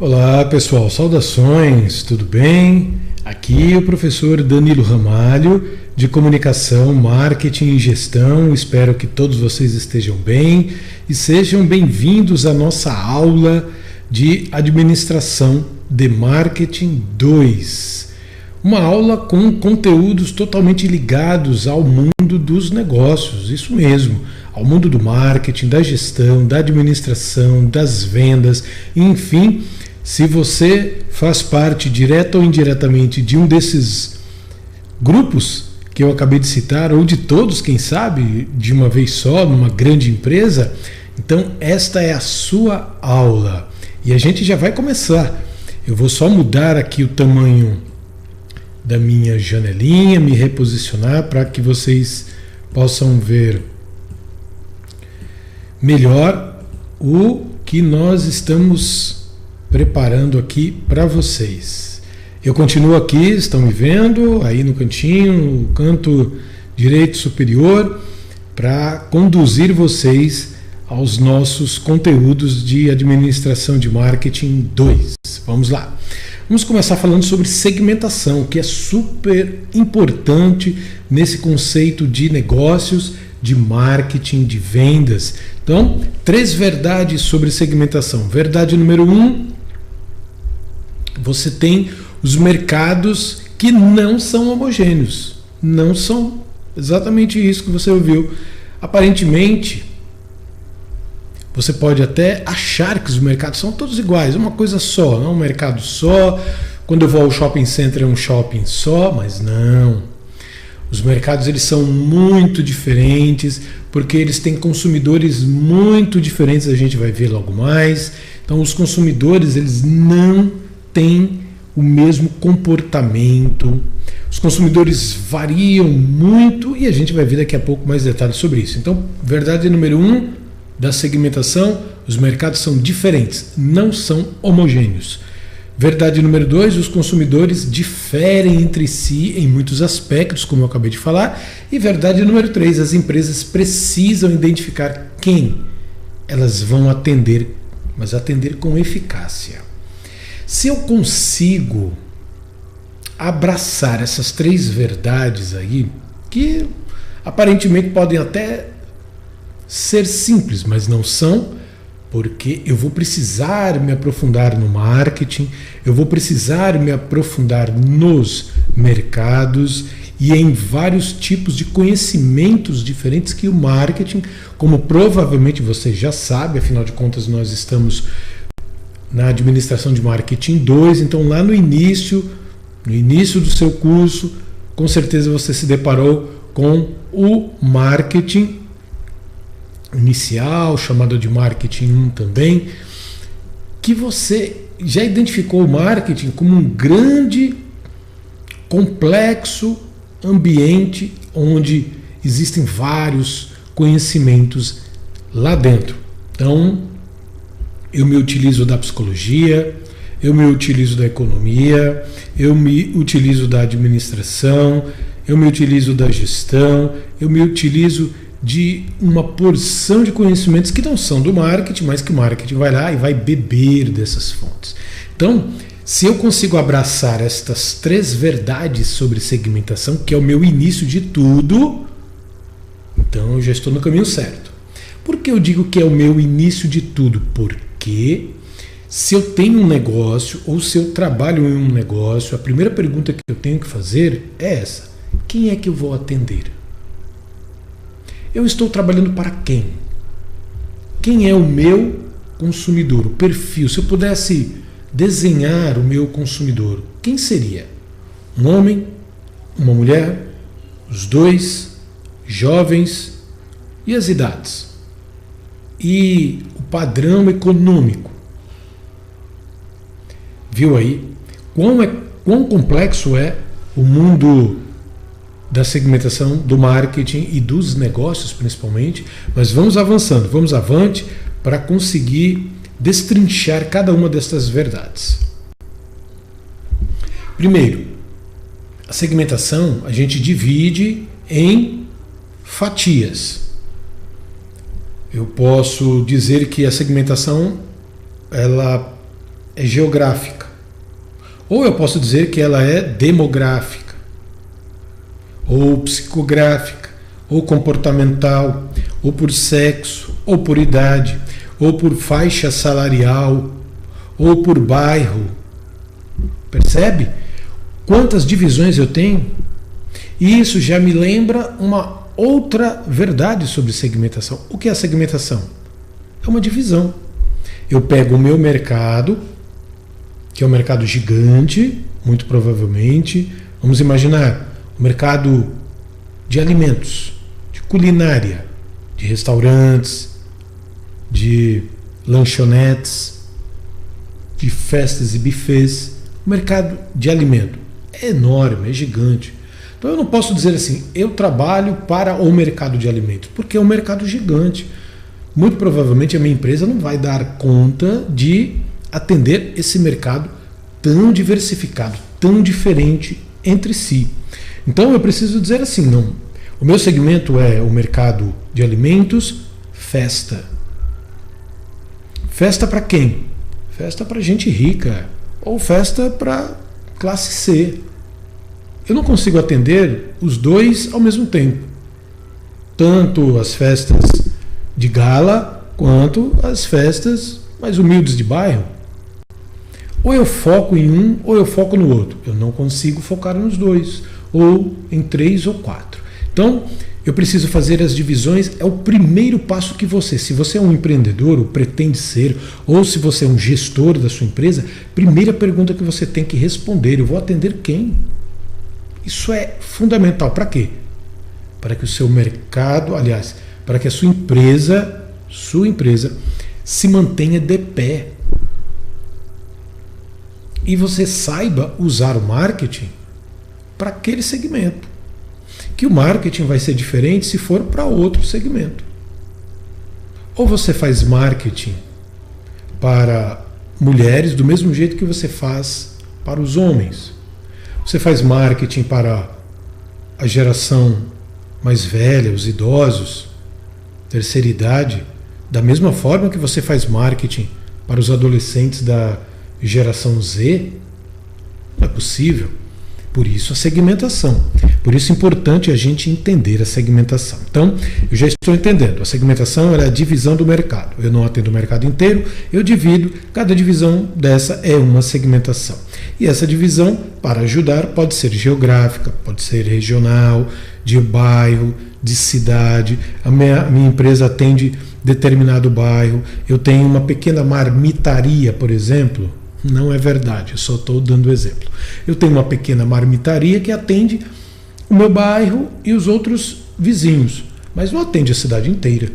Olá pessoal, saudações, tudo bem? Aqui é o professor Danilo Ramalho, de Comunicação, Marketing e Gestão. Espero que todos vocês estejam bem e sejam bem-vindos à nossa aula de Administração de Marketing 2. Uma aula com conteúdos totalmente ligados ao mundo dos negócios, isso mesmo, ao mundo do marketing, da gestão, da administração, das vendas, enfim. Se você faz parte, direta ou indiretamente, de um desses grupos que eu acabei de citar, ou de todos, quem sabe, de uma vez só, numa grande empresa, então esta é a sua aula. E a gente já vai começar. Eu vou só mudar aqui o tamanho da minha janelinha, me reposicionar para que vocês possam ver melhor o que nós estamos preparando aqui para vocês. Eu continuo aqui, estão me vendo aí no cantinho, no canto direito superior, para conduzir vocês aos nossos conteúdos de Administração de Marketing 2. Vamos lá. Vamos começar falando sobre segmentação, que é super importante nesse conceito de negócios, de marketing, de vendas. Então, 3 verdades sobre segmentação. Verdade número 1, você tem os mercados que não são homogêneos. Não são exatamente isso que você ouviu. Aparentemente, você pode até achar que os mercados são todos iguais, é uma coisa só, não é um mercado só. Quando eu vou ao shopping center é um shopping só, mas não. Os mercados eles são muito diferentes, porque eles têm consumidores muito diferentes, a gente vai ver logo mais. Então os consumidores eles não têm o mesmo comportamento. Os consumidores variam muito e a gente vai ver daqui a pouco mais detalhes sobre isso. Então, verdade número 1 da segmentação, os mercados são diferentes, não são homogêneos. Verdade número 2, os consumidores diferem entre si em muitos aspectos, como eu acabei de falar. E verdade número 3, as empresas precisam identificar quem elas vão atender, mas atender com eficácia. Se eu consigo abraçar essas 3 verdades aí, que aparentemente podem até ser simples, mas não são, porque eu vou precisar me aprofundar no marketing, eu vou precisar me aprofundar nos mercados e em vários tipos de conhecimentos diferentes que o marketing, como provavelmente você já sabe, afinal de contas nós estamos na Administração de Marketing 2, então lá no início do seu curso, com certeza você se deparou com o marketing inicial, chamado de Marketing 1 também, que você já identificou o marketing como um grande, complexo ambiente onde existem vários conhecimentos lá dentro. Então, eu me utilizo da psicologia, eu me utilizo da economia, eu me utilizo da administração, eu me utilizo da gestão, eu me utilizo de uma porção de conhecimentos que não são do marketing, mas que o marketing vai lá e vai beber dessas fontes. Então, se eu consigo abraçar estas 3 verdades sobre segmentação, que é o meu início de tudo, então eu já estou no caminho certo. Por que eu digo que é o meu início de tudo? Porque se eu tenho um negócio ou se eu trabalho em um negócio, a primeira pergunta que eu tenho que fazer é essa: quem é que eu vou atender? Eu estou trabalhando para quem? Quem é o meu consumidor, o perfil? Se eu pudesse desenhar o meu consumidor, quem seria? Um homem? Uma mulher? Os dois? Jovens? E as idades? E o padrão econômico? Viu aí? Quão complexo é o mundo da segmentação, do marketing e dos negócios principalmente, mas vamos avançando, vamos avante para conseguir destrinchar cada uma dessas verdades. Primeiro, a segmentação a gente divide em fatias. Eu posso dizer que a segmentação ela é geográfica. Ou eu posso dizer que ela é demográfica, ou psicográfica, ou comportamental, ou por sexo, ou por idade, ou por faixa salarial, ou por bairro. Percebe quantas divisões eu tenho? E isso já me lembra uma outra verdade sobre segmentação. O que é a segmentação? É uma divisão. Eu pego o meu mercado, que é um mercado gigante, muito provavelmente. Vamos imaginar o mercado de alimentos, de culinária, de restaurantes, de lanchonetes, de festas e buffets. O mercado de alimento é enorme, é gigante. Então eu não posso dizer assim, eu trabalho para o mercado de alimentos, porque é um mercado gigante. Muito provavelmente a minha empresa não vai dar conta de atender esse mercado tão diversificado, tão diferente entre si. Então eu preciso dizer assim, não. O meu segmento é o mercado de alimentos, festa. Festa para quem? Festa para gente rica, ou festa para classe C. Eu não consigo atender os dois ao mesmo tempo. Tanto as festas de gala, quanto as festas mais humildes de bairro. Ou eu foco em um, ou eu foco no outro. Eu não consigo focar nos dois, ou em 3 ou 4. Então, eu preciso fazer as divisões. É o primeiro passo que você, se você é um empreendedor, ou pretende ser, ou se você é um gestor da sua empresa, primeira pergunta que você tem que responder: eu vou atender quem? Isso é fundamental. Para quê? Para que o seu mercado, aliás, para que a sua empresa se mantenha de pé. E você saiba usar o marketing para aquele segmento. Que o marketing vai ser diferente se for para outro segmento. Ou você faz marketing para mulheres do mesmo jeito que você faz para os homens. Você faz marketing para a geração mais velha, os idosos, terceira idade, da mesma forma que você faz marketing para os adolescentes da geração Z. Não é possível. Por isso a segmentação. Por isso é importante a gente entender a segmentação. Então, eu já estou entendendo. A segmentação é a divisão do mercado. Eu não atendo o mercado inteiro, eu divido. Cada divisão dessa é uma segmentação. E essa divisão, para ajudar, pode ser geográfica, pode ser regional, de bairro, de cidade. A minha empresa atende determinado bairro. Eu tenho uma pequena marmitaria, por exemplo. Não é verdade, eu só estou dando exemplo. Eu tenho uma pequena marmitaria que atende o meu bairro e os outros vizinhos, mas não atende a cidade inteira.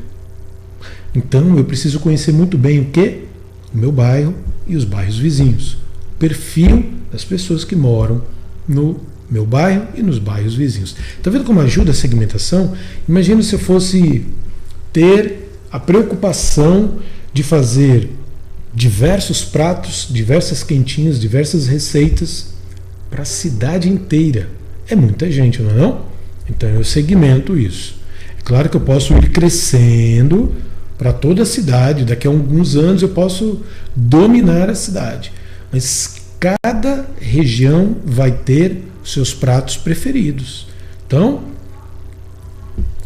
Então eu preciso conhecer muito bem o que? O meu bairro e os bairros vizinhos. O perfil das pessoas que moram no meu bairro e nos bairros vizinhos. Está vendo como ajuda a segmentação? Imagina se eu fosse ter a preocupação de fazer diversos pratos, diversas quentinhas, diversas receitas para a cidade inteira. É muita gente, não é não? Então eu segmento isso. É claro que eu posso ir crescendo para toda a cidade. Daqui a alguns anos eu posso dominar a cidade. Mas cada região vai ter seus pratos preferidos. Então,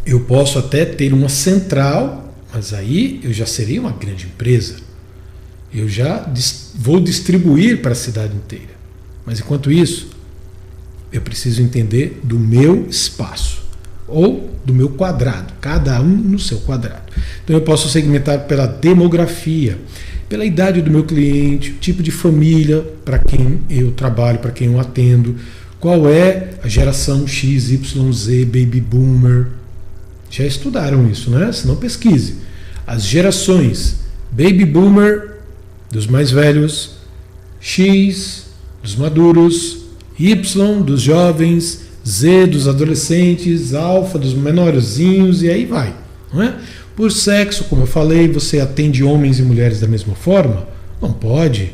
eu posso até ter uma central, mas aí eu já seria uma grande empresa. Eu já vou distribuir para a cidade inteira. Mas enquanto isso, eu preciso entender do meu espaço ou do meu quadrado, cada um no seu quadrado. Então eu posso segmentar pela demografia, pela idade do meu cliente, tipo de família para quem eu trabalho, para quem eu atendo, qual é a geração X, Y, Z, Baby Boomer. Já estudaram isso, né? Se não, pesquise. As gerações Baby Boomer dos mais velhos, X dos maduros, Y dos jovens, Z dos adolescentes, Alfa dos menorzinhos e aí vai, não é? Por sexo, como eu falei, você atende homens e mulheres da mesma forma? Não pode.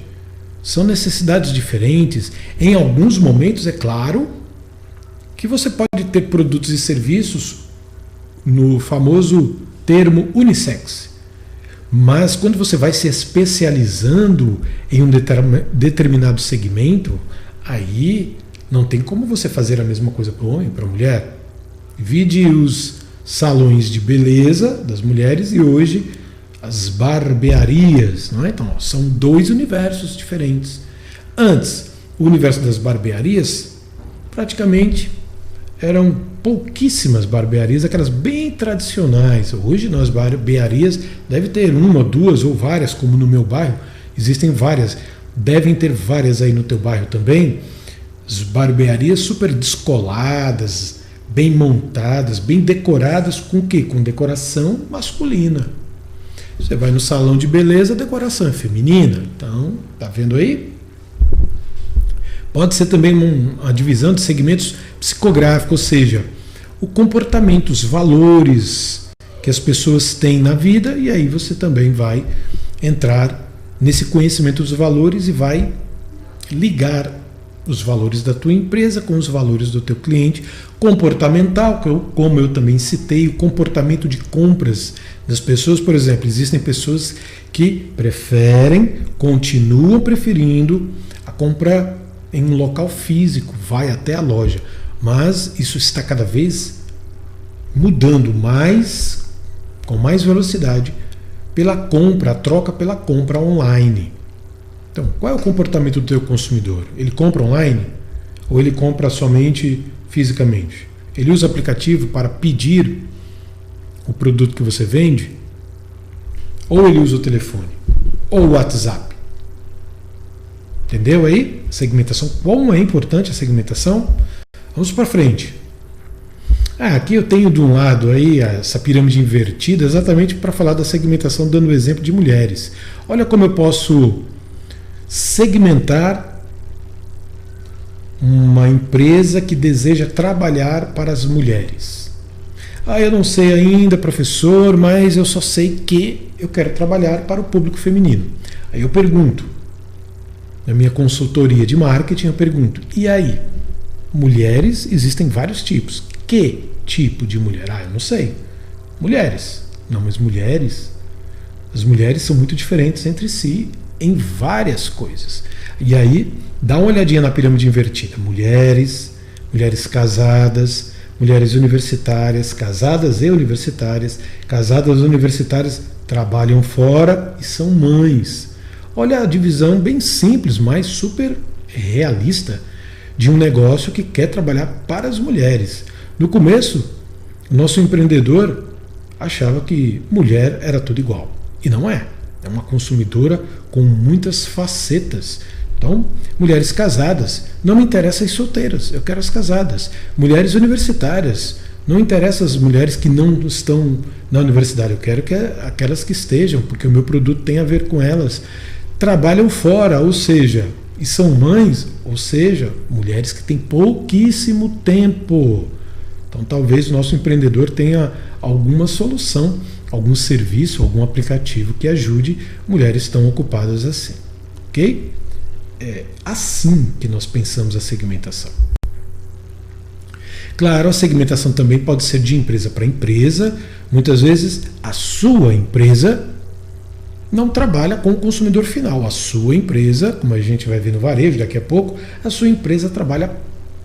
São necessidades diferentes. Em alguns momentos, é claro, que você pode ter produtos e serviços no famoso termo unissex. Mas quando você vai se especializando em um determinado segmento, aí não tem como você fazer a mesma coisa para o homem e para a mulher. Vide os salões de beleza das mulheres e hoje as barbearias, não é? Então, são dois universos diferentes. Antes, o universo das barbearias, praticamente eram pouquíssimas barbearias, aquelas bem tradicionais. Hoje, nas barbearias, deve ter uma, duas ou várias, como no meu bairro, existem várias. Devem ter várias aí no teu bairro também. As barbearias super descoladas, bem montadas, bem decoradas, com o quê? Com decoração masculina. Você vai no salão de beleza, a decoração é feminina. Então, tá vendo aí? Pode ser também uma divisão de segmentos psicográficos, ou seja, o comportamento, os valores que as pessoas têm na vida, e aí você também vai entrar nesse conhecimento dos valores e vai ligar os valores da tua empresa com os valores do teu cliente. Comportamental, como eu também citei, o comportamento de compras das pessoas. Por exemplo, existem pessoas que continuam preferindo a compra em um local físico, vai até a loja, mas isso está cada vez mudando mais, com mais velocidade, pela compra, a troca pela compra online. Então, qual é o comportamento do teu consumidor? Ele compra online ou ele compra somente fisicamente? Ele usa aplicativo para pedir o produto que você vende? Ou ele usa o telefone? Ou o WhatsApp? Entendeu aí? Segmentação. Como é importante a segmentação? Vamos para frente. Aqui eu tenho de um lado aí essa pirâmide invertida exatamente para falar da segmentação, dando o exemplo de mulheres. Olha como eu posso segmentar uma empresa que deseja trabalhar para as mulheres. Eu não sei ainda, professor, mas eu só sei que eu quero trabalhar para o público feminino. Aí eu pergunto, na minha consultoria de marketing, eu pergunto, e aí? Mulheres, existem vários tipos. Que tipo de mulher? Eu não sei. Mulheres. Não, mas mulheres? As mulheres são muito diferentes entre si em várias coisas. E aí, dá uma olhadinha na pirâmide invertida. Mulheres, mulheres casadas, mulheres universitárias, casadas e universitárias. Casadas universitárias trabalham fora e são mães. Olha a divisão bem simples, mas super realista de um negócio que quer trabalhar para as mulheres. No começo, o nosso empreendedor achava que mulher era tudo igual. E não é. É uma consumidora com muitas facetas. Então, mulheres casadas, não me interessam as solteiras, eu quero as casadas. Mulheres universitárias, não interessa as mulheres que não estão na universidade, eu quero que aquelas que estejam, porque o meu produto tem a ver com elas. Trabalham fora, ou seja, e são mães, ou seja, mulheres que têm pouquíssimo tempo. Então talvez o nosso empreendedor tenha alguma solução, algum serviço, algum aplicativo que ajude mulheres tão ocupadas assim. Ok? É assim que nós pensamos a segmentação. Claro, a segmentação também pode ser de empresa para empresa. Muitas vezes a sua empresa não trabalha com o consumidor final. A sua empresa, como a gente vai ver no varejo daqui a pouco, a sua empresa trabalha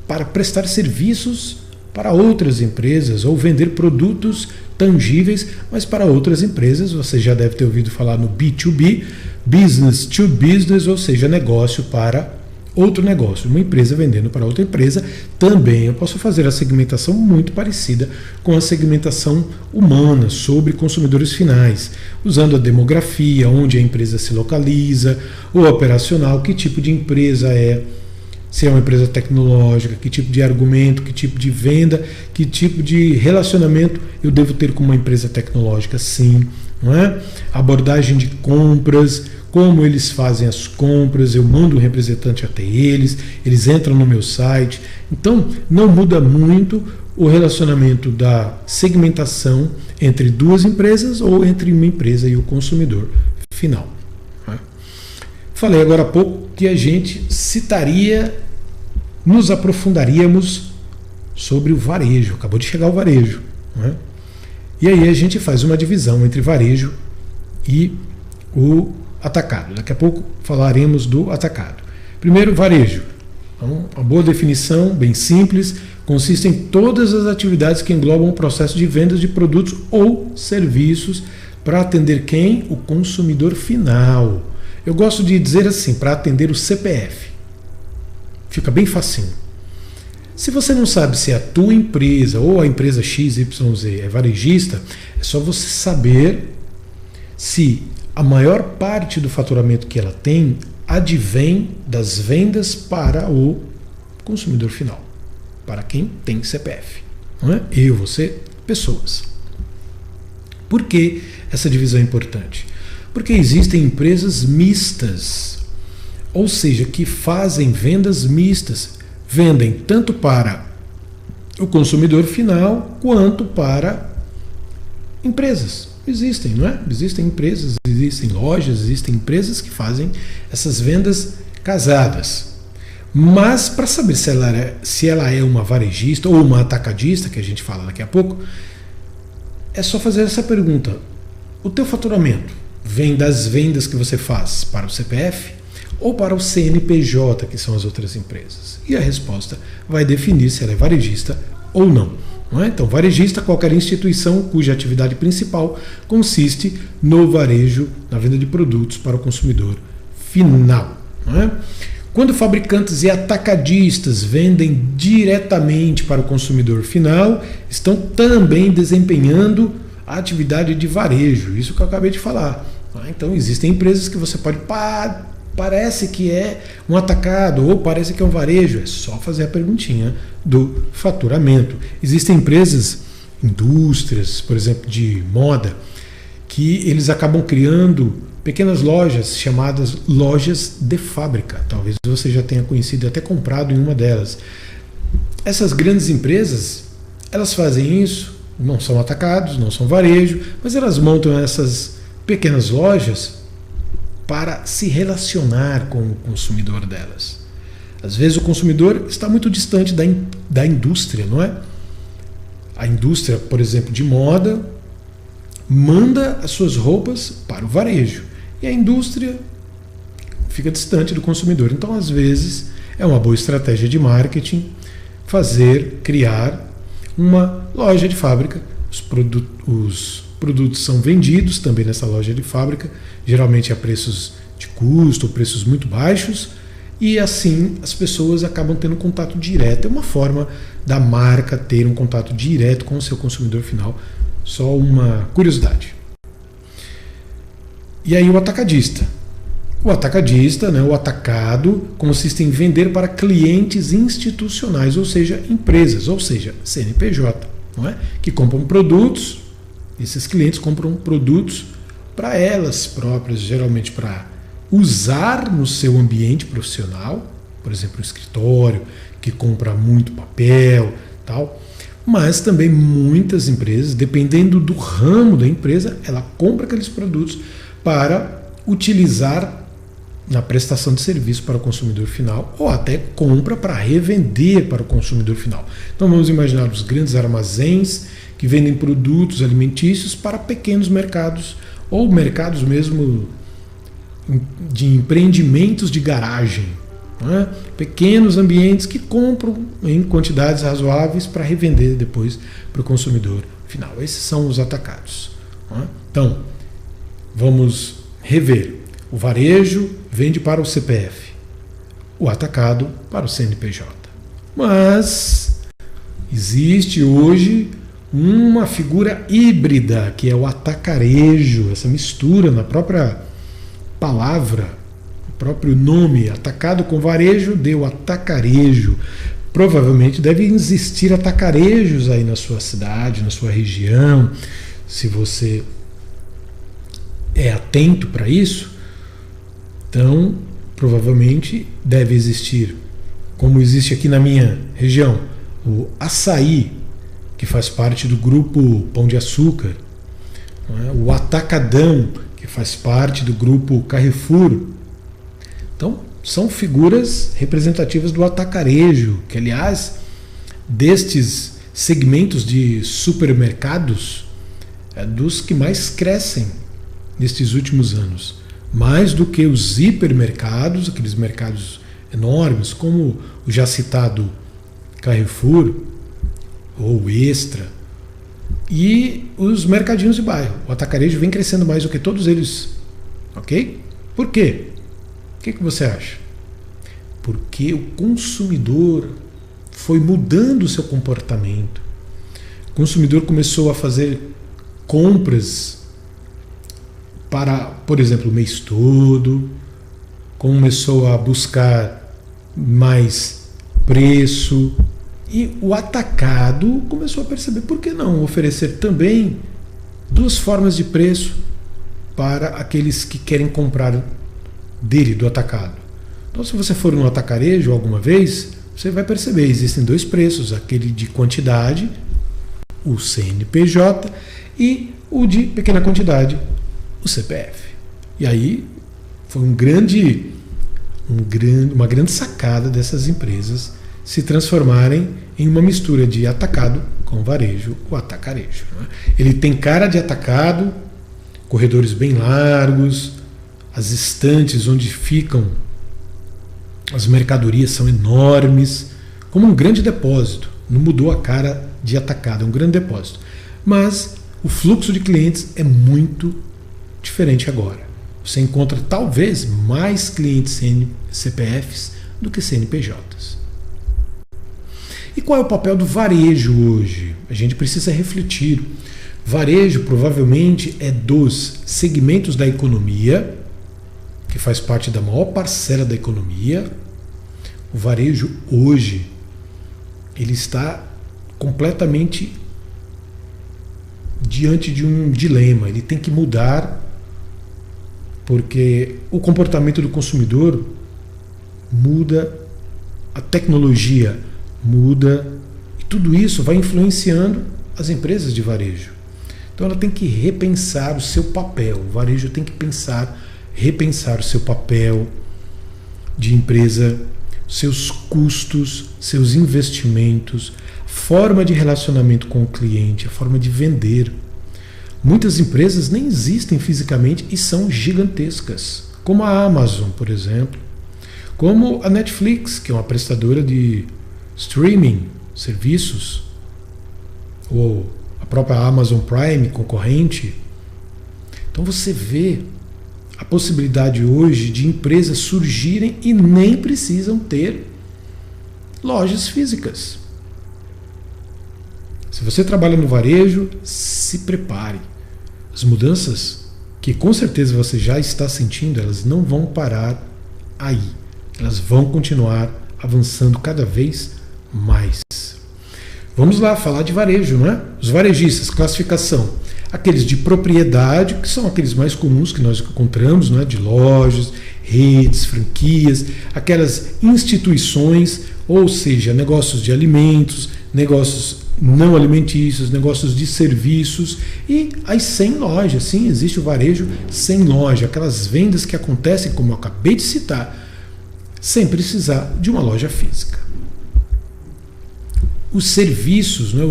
para prestar serviços para outras empresas ou vender produtos tangíveis, mas para outras empresas. Você já deve ter ouvido falar no B2B, business to business, ou seja, negócio para outro negócio. Uma empresa vendendo para outra empresa. Também eu posso fazer a segmentação muito parecida com a segmentação humana sobre consumidores finais, usando a demografia, onde a empresa se localiza, o operacional, que tipo de empresa é, se é uma empresa tecnológica, que tipo de argumento, que tipo de venda, que tipo de relacionamento eu devo ter com uma empresa tecnológica, sim, não é? Abordagem de compras, como eles fazem as compras, eu mando um representante até eles entram no meu site. Então, não muda muito o relacionamento da segmentação entre duas empresas ou entre uma empresa e o consumidor final. Falei agora há pouco que a gente nos aprofundaríamos sobre o varejo. Acabou de chegar o varejo. E aí a gente faz uma divisão entre varejo e o atacado. Daqui a pouco falaremos do atacado. Primeiro, varejo. Então, uma boa definição, bem simples, consiste em todas as atividades que englobam o processo de vendas de produtos ou serviços para atender quem? O consumidor final. Eu gosto de dizer assim, para atender o CPF. Fica bem facinho. Se você não sabe se a tua empresa ou a empresa XYZ é varejista, é só você saber se a maior parte do faturamento que ela tem advém das vendas para o consumidor final, para quem tem CPF. Não é? Eu, você, pessoas. Por que essa divisão é importante? Porque existem empresas mistas, ou seja, que fazem vendas mistas, vendem tanto para o consumidor final quanto para empresas. Existem, não é? Existem empresas, existem lojas, existem empresas que fazem essas vendas casadas. Mas para saber se ela é uma varejista ou uma atacadista, que a gente fala daqui a pouco, é só fazer essa pergunta. O teu faturamento vem das vendas que você faz para o CPF ou para o CNPJ, que são as outras empresas? E a resposta vai definir se ela é varejista ou não. Não é? Então, varejista, qualquer instituição cuja atividade principal consiste no varejo, na venda de produtos para o consumidor final. Não é? Quando fabricantes e atacadistas vendem diretamente para o consumidor final, estão também desempenhando a atividade de varejo, isso que eu acabei de falar. Então, existem empresas que você pode parece que é um atacado ou parece que é um varejo, é só fazer a perguntinha do faturamento. Existem empresas, indústrias, por exemplo, de moda, que eles acabam criando pequenas lojas chamadas lojas de fábrica. Talvez você já tenha conhecido e até comprado em uma delas. Essas grandes empresas, elas fazem isso, não são atacados, não são varejo, mas elas montam essas pequenas lojas para se relacionar com o consumidor delas. Às vezes o consumidor está muito distante da indústria, não é? A indústria, por exemplo, de moda, manda as suas roupas para o varejo. E a indústria fica distante do consumidor. Então, às vezes, é uma boa estratégia de marketing criar uma loja de fábrica. Os produtos são vendidos também nessa loja de fábrica, geralmente a preços de custo, preços muito baixos, e assim as pessoas acabam tendo contato direto. É uma forma da marca ter um contato direto com o seu consumidor final. Só uma curiosidade. E aí o atacadista. O atacadista, né, o atacado, consiste em vender para clientes institucionais, ou seja, empresas, ou seja, CNPJ, não é? Que compram produtos. Esses clientes compram produtos para elas próprias, geralmente para usar no seu ambiente profissional, por exemplo, um escritório que compra muito papel, tal. Mas também muitas empresas, dependendo do ramo da empresa, ela compra aqueles produtos para utilizar na prestação de serviço para o consumidor final, ou até compra para revender para o consumidor final. Então vamos imaginar os grandes armazéns que vendem produtos alimentícios para pequenos mercados, ou mercados mesmo de empreendimentos de garagem, não é? Pequenos ambientes que compram em quantidades razoáveis para revender depois para o consumidor final. Esses são os atacados. Não é? Então, vamos rever. O varejo vende para o CPF, o atacado para o CNPJ. Mas existe hoje uma figura híbrida, que é o atacarejo, essa mistura na própria palavra, o próprio nome, atacado com varejo, deu atacarejo. Provavelmente devem existir atacarejos aí na sua cidade, na sua região. Se você é atento para isso, então provavelmente deve existir, como existe aqui na minha região, o açaí, que faz parte do grupo Pão de Açúcar, o atacadão, que faz parte do grupo Carrefour. Então, são figuras representativas do atacarejo, que, aliás, destes segmentos de supermercados, é dos que mais crescem nestes últimos anos, mais do que os hipermercados, aqueles mercados enormes, como o já citado Carrefour ou Extra, e os mercadinhos de bairro. O atacarejo vem crescendo mais do que todos eles. Ok? Por quê? O que você acha? Porque o consumidor foi mudando o seu comportamento. O consumidor começou a fazer compras para, por exemplo, o mês todo, começou a buscar mais preço, e o atacado começou a perceber, por que não oferecer também duas formas de preço para aqueles que querem comprar dele, do atacado. Então, se você for no atacarejo alguma vez, você vai perceber, existem dois preços, aquele de quantidade, o CNPJ, e o de pequena quantidade, o CPF. E aí foi uma grande sacada dessas empresas se transformarem em uma mistura de atacado com varejo, o atacarejo. Ele tem cara de atacado, corredores bem largos, as estantes onde ficam as mercadorias são enormes, como um grande depósito. Não mudou a cara de atacado, é um grande depósito. Mas o fluxo de clientes é muito diferente agora. Você encontra talvez mais clientes CPFs do que CNPJs. E qual é o papel do varejo hoje? A gente precisa refletir. Varejo provavelmente é dos segmentos da economia, que faz parte da maior parcela da economia. O varejo hoje, ele está completamente diante de um dilema. Ele tem que mudar, porque o comportamento do consumidor muda, a tecnologia muda, e tudo isso vai influenciando as empresas de varejo. Então ela tem que repensar o seu papel. O varejo tem que repensar o seu papel de empresa, seus custos, seus investimentos, forma de relacionamento com o cliente, a forma de vender. Muitas empresas nem existem fisicamente e são gigantescas, como a Amazon, por exemplo, como a Netflix, que é uma prestadora de streaming, serviços, ou a própria Amazon Prime, concorrente. Então você vê a possibilidade hoje de empresas surgirem e nem precisam ter lojas físicas. Se você trabalha no varejo, se prepare. As mudanças que com certeza você já está sentindo, elas não vão parar aí. Elas vão continuar avançando cada vez mais. Vamos lá falar de varejo, não é? Os varejistas, classificação. Aqueles de propriedade, que são aqueles mais comuns que nós encontramos, não é? De lojas, redes, franquias, aquelas instituições, ou seja, negócios de alimentos, negócios não alimentícios, negócios de serviços, e as sem loja. Sim, existe o varejo sem loja, aquelas vendas que acontecem, como eu acabei de citar, sem precisar de uma loja física. Os serviços, né,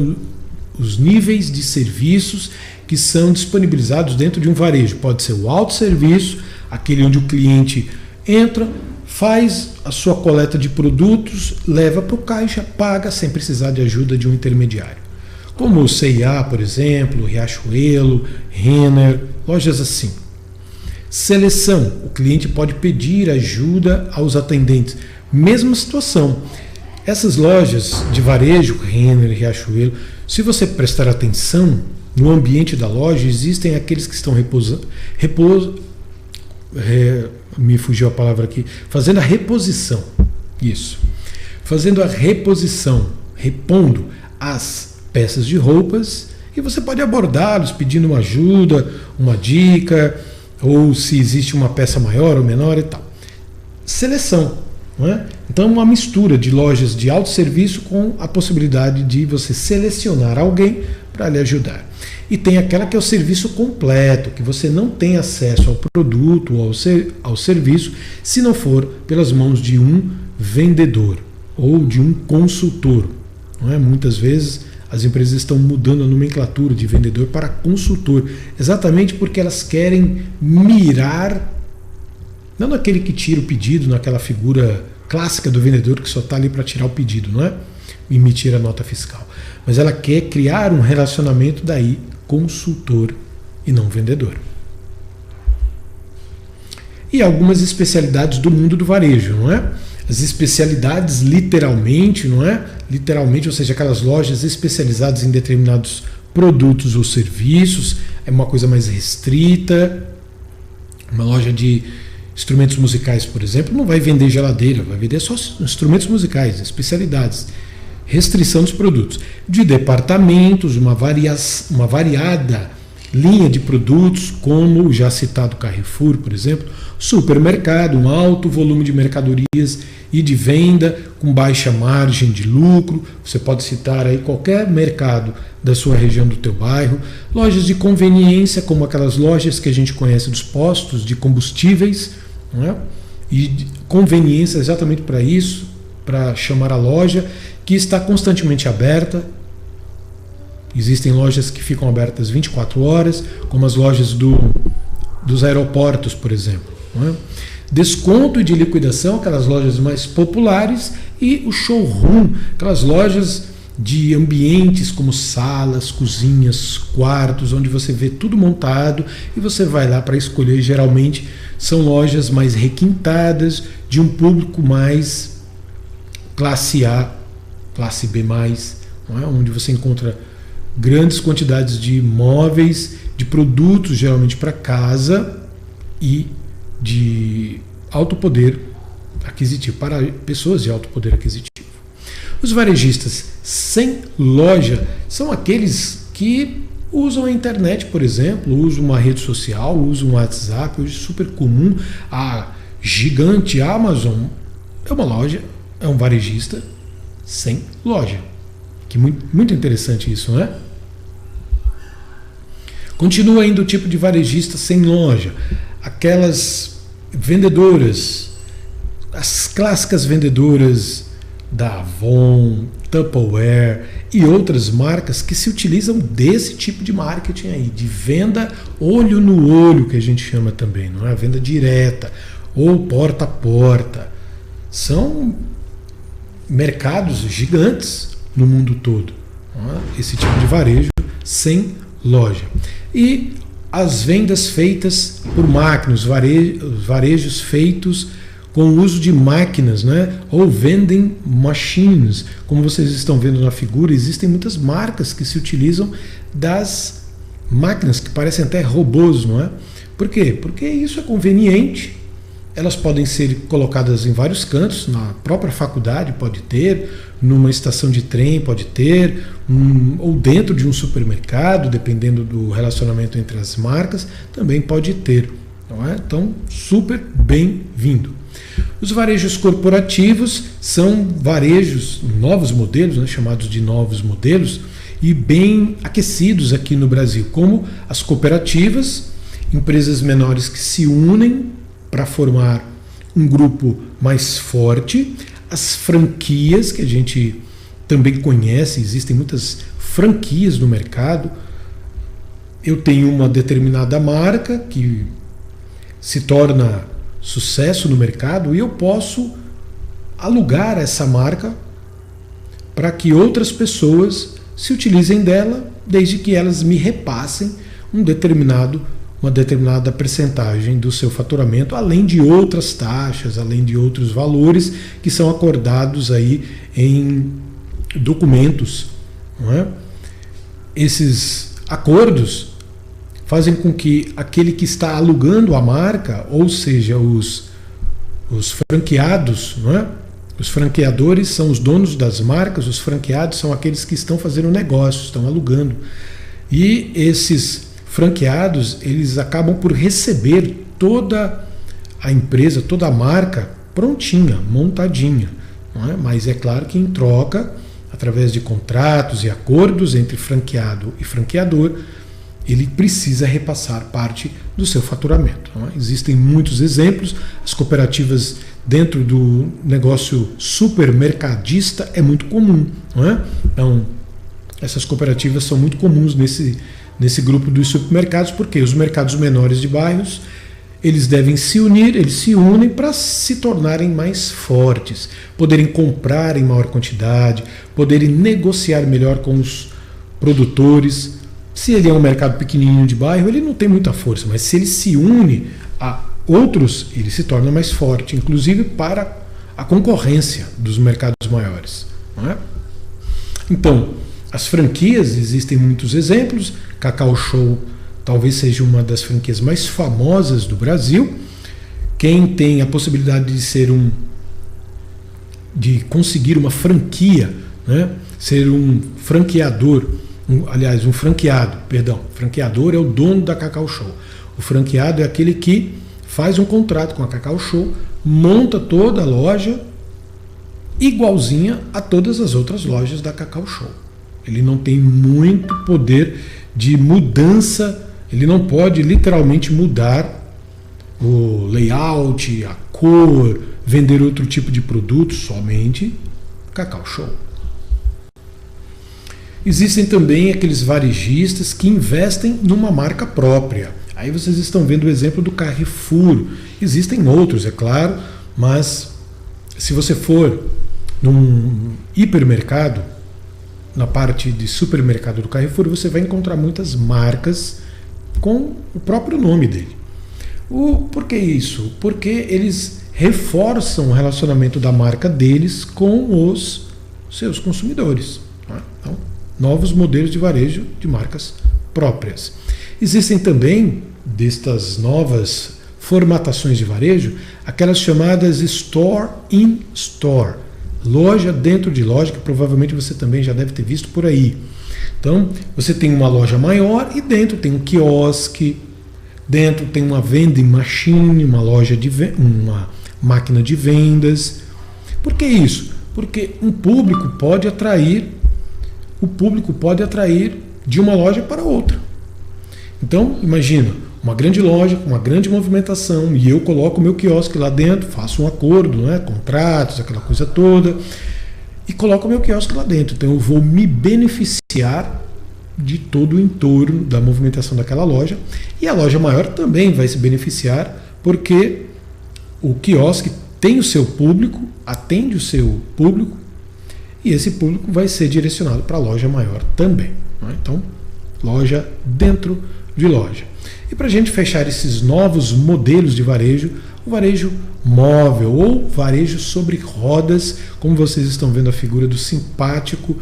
os níveis de serviços que são disponibilizados dentro de um varejo. Pode ser o autosserviço, aquele onde o cliente entra, faz a sua coleta de produtos, leva para o caixa, paga sem precisar de ajuda de um intermediário. Como o C&A, por exemplo, Riachuelo, Renner, lojas assim. Seleção, o cliente pode pedir ajuda aos atendentes. Mesma situação. Essas lojas de varejo, Renner, Riachuelo, se você prestar atenção, no ambiente da loja existem aqueles que estão me fugiu a palavra aqui, fazendo a reposição. Isso. Fazendo a reposição, repondo as peças de roupas, e você pode abordá-los pedindo uma ajuda, uma dica, ou se existe uma peça maior ou menor e tal. Seleção. Não é? Então, uma mistura de lojas de autosserviço com a possibilidade de você selecionar alguém para lhe ajudar. E tem aquela que é o serviço completo, que você não tem acesso ao produto ou ao serviço se não for pelas mãos de um vendedor ou de um consultor. Não é? Muitas vezes as empresas estão mudando a nomenclatura de vendedor para consultor, exatamente porque elas querem mirar, não naquele que tira o pedido, naquela figura clássica do vendedor que só está ali para tirar o pedido, não é? Emitir a nota fiscal. Mas ela quer criar um relacionamento daí consultor e não vendedor. E algumas especialidades do mundo do varejo, não é? As especialidades literalmente, não é? Literalmente, ou seja, aquelas lojas especializadas em determinados produtos ou serviços, é uma coisa mais restrita. Uma loja de instrumentos musicais, por exemplo, não vai vender geladeira, vai vender só instrumentos musicais, especialidades. Restrição dos produtos. De departamentos, uma variada linha de produtos, como o já citado Carrefour, por exemplo, supermercado, um alto volume de mercadorias e de venda com baixa margem de lucro. Você pode citar aí qualquer mercado da sua região, do teu bairro. Lojas de conveniência, como aquelas lojas que a gente conhece dos postos de combustíveis, não é? E conveniência exatamente para isso, para chamar a loja, que está constantemente aberta. Existem lojas que ficam abertas 24 horas, como as lojas dos aeroportos, por exemplo. Não é? Desconto e de liquidação, aquelas lojas mais populares, e o showroom, aquelas lojas de ambientes como salas, cozinhas, quartos, onde você vê tudo montado e você vai lá para escolher. Geralmente são lojas mais requintadas, de um público mais classe A, classe B+, não é? Onde você encontra grandes quantidades de móveis, de produtos geralmente para casa e de alto poder aquisitivo, para pessoas de alto poder aquisitivo. Os varejistas sem loja são aqueles que usam a internet, por exemplo, usam uma rede social, usam o WhatsApp. Hoje é super comum. A gigante Amazon é uma loja, é um varejista sem loja. Que muito interessante isso, não é? Continua ainda o tipo de varejista sem loja. Aquelas vendedoras, as clássicas vendedoras da Avon, Tupperware e outras marcas que se utilizam desse tipo de marketing aí, de venda olho no olho, que a gente chama também, não é? A venda direta ou porta a porta. São mercados gigantes no mundo todo, não é? Esse tipo de varejo sem loja. E as vendas feitas por máquinas, os varejos feitos com o uso de máquinas, né? Ou vending machines, como vocês estão vendo na figura. Existem muitas marcas que se utilizam das máquinas, que parecem até robôs, não é? Por quê? Porque isso é conveniente. Elas podem ser colocadas em vários cantos, na própria faculdade pode ter, numa estação de trem pode ter, ou dentro de um supermercado, dependendo do relacionamento entre as marcas, também pode ter, não é? Então, super bem-vindo. Os varejos corporativos são varejos, novos modelos, né, chamados de novos modelos, e bem aquecidos aqui no Brasil, como as cooperativas, empresas menores que se unem para formar um grupo mais forte, as franquias, que a gente também conhece, existem muitas franquias no mercado. Eu tenho uma determinada marca que se torna sucesso no mercado e eu posso alugar essa marca para que outras pessoas se utilizem dela, desde que elas me repassem uma determinada percentagem do seu faturamento, além de outras taxas, além de outros valores que são acordados aí em documentos, não é? Esses acordos fazem com que aquele que está alugando a marca, ou seja, os franqueados, não é? Os franqueadores são os donos das marcas, os franqueados são aqueles que estão fazendo negócio, estão alugando. E esses franqueados, eles acabam por receber toda a empresa, toda a marca prontinha, montadinha, não é? Mas é claro que em troca, através de contratos e acordos entre franqueado e franqueador, ele precisa repassar parte do seu faturamento, não é? Existem muitos exemplos. As cooperativas dentro do negócio supermercadista é muito comum, não é? Então, Essas cooperativas são muito comuns nesse grupo dos supermercados, porque os mercados menores de bairros, eles devem se unir, eles se unem para se tornarem mais fortes, poderem comprar em maior quantidade, poderem negociar melhor com os produtores. Se ele é um mercado pequenininho de bairro, ele não tem muita força, mas se ele se une a outros, ele se torna mais forte, inclusive para a concorrência dos mercados maiores, não é? Então, as franquias, existem muitos exemplos. Cacau Show talvez seja uma das franquias mais famosas do Brasil. Quem tem a possibilidade de conseguir uma franquia, né? Ser um franqueador, um franqueador é o dono da Cacau Show. O franqueado é aquele que faz um contrato com a Cacau Show, monta toda a loja igualzinha a todas as outras lojas da Cacau Show. Ele não tem muito poder de mudança, ele não pode literalmente mudar o layout, a cor, vender outro tipo de produto, somente Cacau Show. Existem também aqueles varejistas que investem numa marca própria. Aí vocês estão vendo o exemplo do Carrefour. Existem outros, é claro, mas se você for num hipermercado, na parte de supermercado do Carrefour, você vai encontrar muitas marcas com o próprio nome dele. Por que isso? Porque eles reforçam o relacionamento da marca deles com os seus consumidores. Então, novos modelos de varejo de marcas próprias. Existem também, destas novas formatações de varejo, aquelas chamadas Store in Store, loja dentro de loja, que provavelmente você também já deve ter visto por aí. Então, você tem uma loja maior e dentro tem um quiosque, dentro tem uma vending machine, uma máquina de vendas. Por que isso? Porque o público pode atrair de uma loja para outra. Então, imagina, uma grande loja com uma grande movimentação e eu coloco o meu quiosque lá dentro, faço um acordo, né, contratos, aquela coisa toda, e coloco o meu quiosque lá dentro. Então eu vou me beneficiar de todo o entorno da movimentação daquela loja, e a loja maior também vai se beneficiar, porque o quiosque tem o seu público, atende o seu público, e esse público vai ser direcionado para a loja maior também, né? Então, loja dentro de loja. E para a gente fechar esses novos modelos de varejo, o varejo móvel ou varejo sobre rodas, como vocês estão vendo a figura do simpático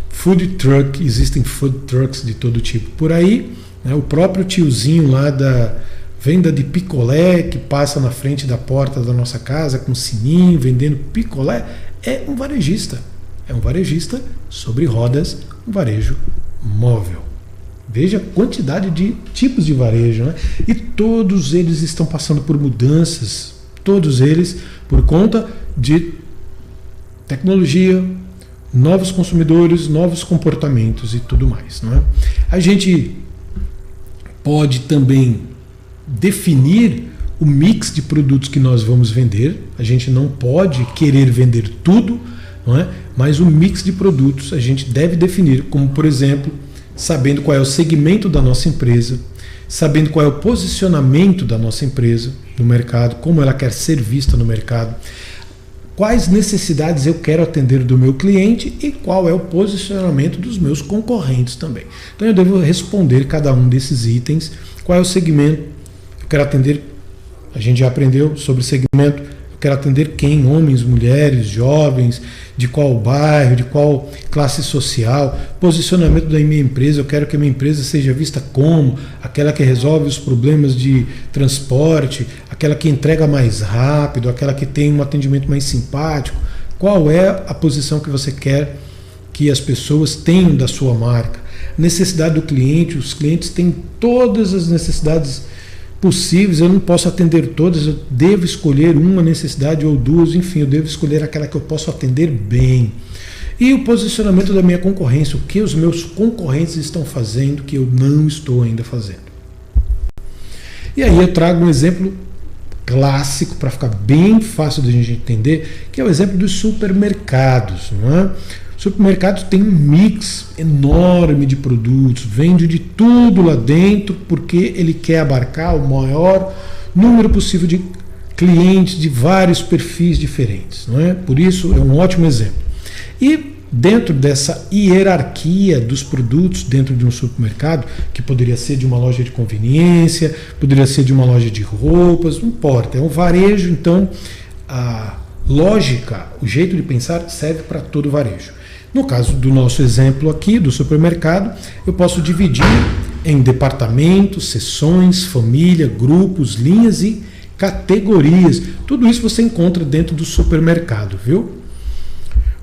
food truck. Existem food trucks de todo tipo por aí, né? O próprio tiozinho lá da venda de picolé que passa na frente da porta da nossa casa com sininho vendendo picolé é um varejista. É um varejista sobre rodas, um varejo móvel. Veja a quantidade de tipos de varejo, né? E todos eles estão passando por mudanças, todos eles por conta de tecnologia, novos consumidores, novos comportamentos e tudo mais, não é? A gente pode também definir o mix de produtos que nós vamos vender. A gente não pode querer vender tudo, não é? Mas o mix de produtos a gente deve definir, como por exemplo, sabendo qual é o segmento da nossa empresa, sabendo qual é o posicionamento da nossa empresa no mercado, como ela quer ser vista no mercado, quais necessidades eu quero atender do meu cliente e qual é o posicionamento dos meus concorrentes também. Então eu devo responder cada um desses itens. Qual é o segmento? Eu quero atender, a gente já aprendeu sobre segmento. Quero atender quem? Homens, mulheres, jovens, de qual bairro, de qual classe social, posicionamento da minha empresa. Eu quero que a minha empresa seja vista como aquela que resolve os problemas de transporte, aquela que entrega mais rápido, aquela que tem um atendimento mais simpático. Qual é a posição que você quer que as pessoas tenham da sua marca? Necessidade do cliente, os clientes têm todas as necessidades possíveis, eu não posso atender todas, eu devo escolher uma necessidade ou duas, enfim, eu devo escolher aquela que eu posso atender bem. E o posicionamento da minha concorrência, o que os meus concorrentes estão fazendo que eu não estou ainda fazendo. E aí eu trago um exemplo clássico para ficar bem fácil de a gente entender, que é o exemplo dos supermercados, não é? O supermercado tem um mix enorme de produtos, vende de tudo lá dentro, porque ele quer abarcar o maior número possível de clientes de vários perfis diferentes, não é? Por isso é um ótimo exemplo. E dentro dessa hierarquia dos produtos dentro de um supermercado, que poderia ser de uma loja de conveniência, poderia ser de uma loja de roupas, não importa, é um varejo, então a lógica, o jeito de pensar serve para todo o varejo. No caso do nosso exemplo aqui, do supermercado, eu posso dividir em departamentos, seções, família, grupos, linhas e categorias. Tudo isso você encontra dentro do supermercado, viu?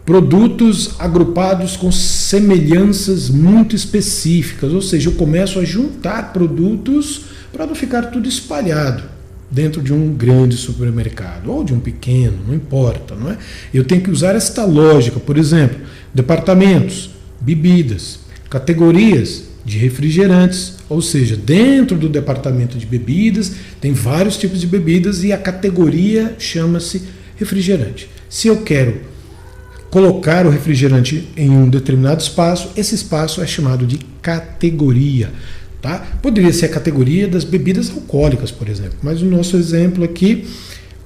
Produtos agrupados com semelhanças muito específicas, ou seja, eu começo a juntar produtos para não ficar tudo espalhado dentro de um grande supermercado ou de um pequeno, não importa, não é? Eu tenho que usar esta lógica, por exemplo, departamentos, bebidas, categorias de refrigerantes, ou seja, dentro do departamento de bebidas tem vários tipos de bebidas e a categoria chama-se refrigerante. Se eu quero colocar o refrigerante em um determinado espaço, esse espaço é chamado de categoria. Tá? Poderia ser a categoria das bebidas alcoólicas, por exemplo, mas no nosso exemplo aqui,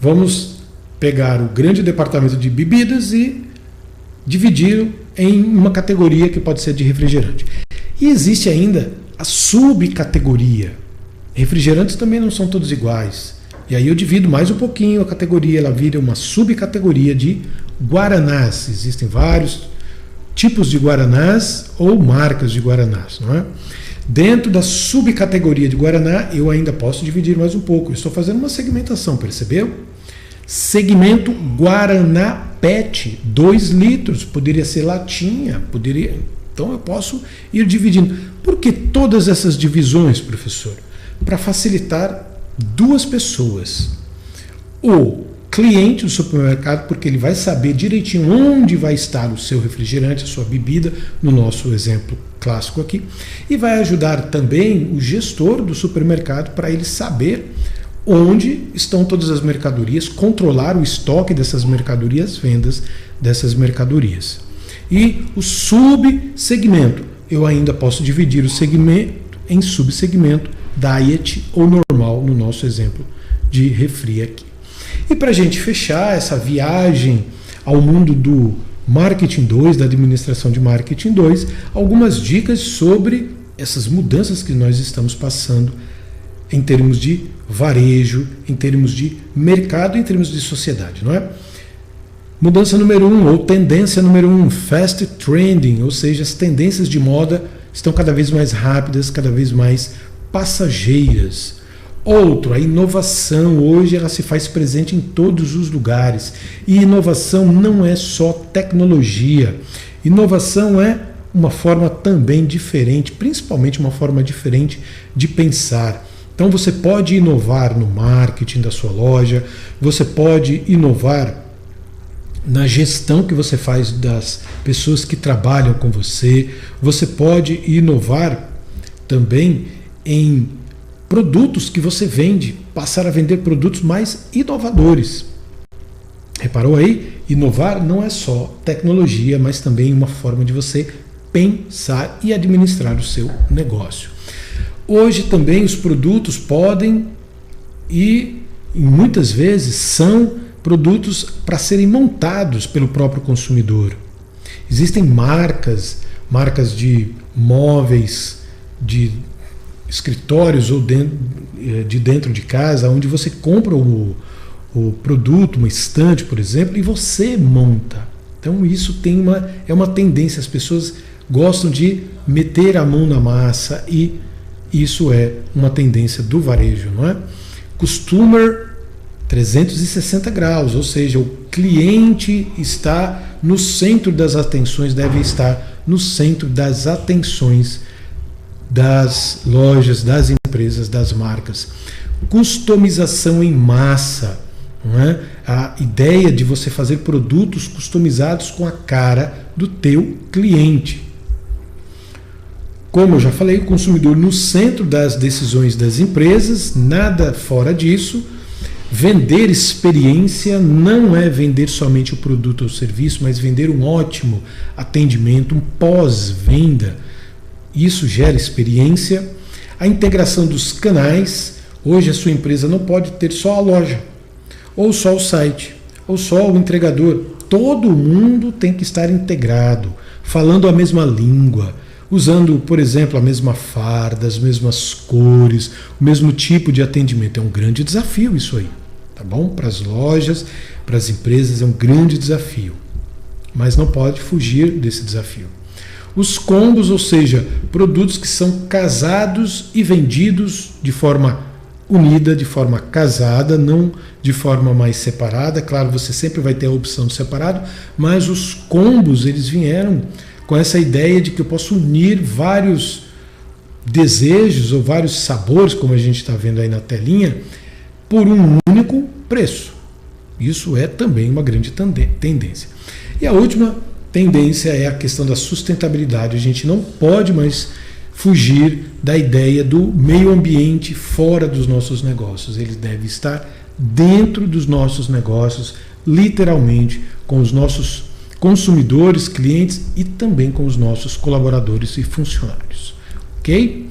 vamos pegar o grande departamento de bebidas e dividir em uma categoria que pode ser de refrigerante. E existe ainda a subcategoria. Refrigerantes também não são todos iguais. E aí eu divido mais um pouquinho a categoria, ela vira uma subcategoria de guaranás. Existem vários tipos de guaranás ou marcas de guaranás, não é? Dentro da subcategoria de guaraná, eu ainda posso dividir mais um pouco. Eu estou fazendo uma segmentação, percebeu? Segmento Guaraná PET, 2 litros, poderia ser latinha, poderia. Então eu posso ir dividindo. Por que todas essas divisões, professor? Para facilitar 2 pessoas. O cliente do supermercado, porque ele vai saber direitinho onde vai estar o seu refrigerante, a sua bebida, no nosso exemplo clássico aqui, e vai ajudar também o gestor do supermercado para ele saber onde estão todas as mercadorias, controlar o estoque dessas mercadorias, vendas dessas mercadorias. E o subsegmento, eu ainda posso dividir o segmento em subsegmento, diet ou normal, no nosso exemplo de refri aqui. E para a gente fechar essa viagem ao mundo do Marketing 2, da administração de Marketing 2, algumas dicas sobre essas mudanças que nós estamos passando em termos de varejo, em termos de mercado, em termos de sociedade, não é? Mudança número 1, ou tendência número 1, fast trending, ou seja, as tendências de moda estão cada vez mais rápidas, cada vez mais passageiras. Outro, a inovação, hoje ela se faz presente em todos os lugares. E inovação não é só tecnologia. Inovação é uma forma também diferente, principalmente uma forma diferente de pensar. Então você pode inovar no marketing da sua loja, você pode inovar na gestão que você faz das pessoas que trabalham com você, você pode inovar também em produtos que você vende, passar a vender produtos mais inovadores. Reparou aí? Inovar não é só tecnologia, mas também uma forma de você pensar e administrar o seu negócio. Hoje também os produtos podem e muitas vezes são produtos para serem montados pelo próprio consumidor. Existem marcas de móveis, de escritórios ou de dentro de casa, onde você compra o produto, uma estante, por exemplo, e você monta. Então isso é uma tendência, as pessoas gostam de meter a mão na massa e isso é uma tendência do varejo, não é? Customer 360 graus, ou seja, o cliente está no centro das atenções, deve estar no centro das atenções das lojas, das empresas, das marcas. Customização em massa, não é? A ideia de você fazer produtos customizados com a cara do teu cliente. Como eu já falei, o consumidor no centro das decisões das empresas, nada fora disso. Vender experiência não é vender somente o produto ou serviço, mas vender um ótimo atendimento, um pós-venda. Isso gera experiência. A integração dos canais. Hoje a sua empresa não pode ter só a loja, ou só o site, ou só o entregador. Todo mundo tem que estar integrado, falando a mesma língua, usando, por exemplo, a mesma farda, as mesmas cores, o mesmo tipo de atendimento. É um grande desafio isso aí, tá bom? Para as lojas, para as empresas é um grande desafio, mas não pode fugir desse desafio. Os combos, ou seja, produtos que são casados e vendidos de forma unida, de forma casada, não de forma mais separada. Claro, você sempre vai ter a opção de separado, mas os combos, eles vieram com essa ideia de que eu posso unir vários desejos ou vários sabores, como a gente está vendo aí na telinha, por um único preço. Isso é também uma grande tendência. E a última tendência é a questão da sustentabilidade. A gente não pode mais fugir da ideia do meio ambiente fora dos nossos negócios. Ele deve estar dentro dos nossos negócios, literalmente, com os nossos consumidores, clientes e também com os nossos colaboradores e funcionários. Ok?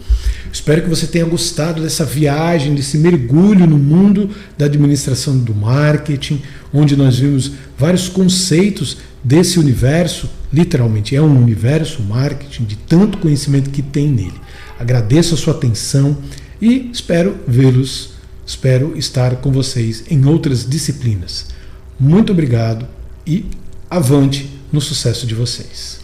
Espero que você tenha gostado dessa viagem, desse mergulho no mundo da administração do marketing, onde nós vimos vários conceitos desse universo. Literalmente é um universo marketing, de tanto conhecimento que tem nele. Agradeço a sua atenção e espero estar com vocês em outras disciplinas. Muito obrigado e avante no sucesso de vocês.